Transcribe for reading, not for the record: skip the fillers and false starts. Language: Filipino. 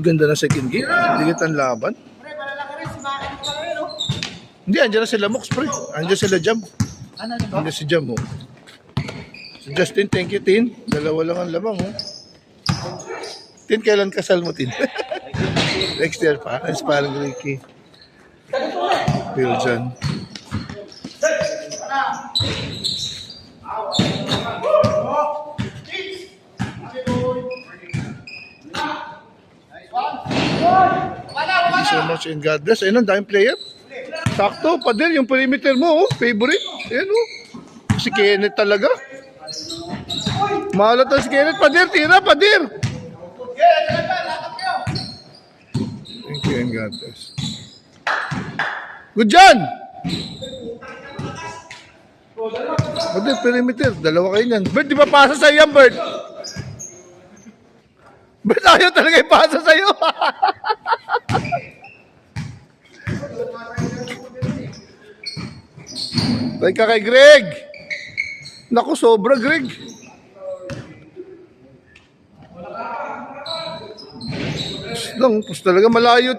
Ganda na second game. Digit ang laban. Hindi, andyan na sila Mox, pre. Andyan sila Jam. Andyan si Jam, oh. Si Justin, thank you, Tin. Dalawa lang ang lamang, oh. Tin, kailan kasal mo, Tin? Next year pa. It's parang Ricky. Phil John. Thank you so much and God bless. Ayun, ang daming player. Sakto, Pader, yung perimeter mo, oh. Favorite. Ayun, oh. Si Kenneth talaga. Mahalat na si Kenneth. Pader, tira, Pader. Thank you and God bless. Good John! Pader, perimeter. Dalawa kayo niyan. Bert, di ba pasa sa'yo yan, Bert? Bert, ayaw talaga ipasa sa'yo. Tay ka kay Greg. Naku, sobra, Greg. Lang, talaga malayo.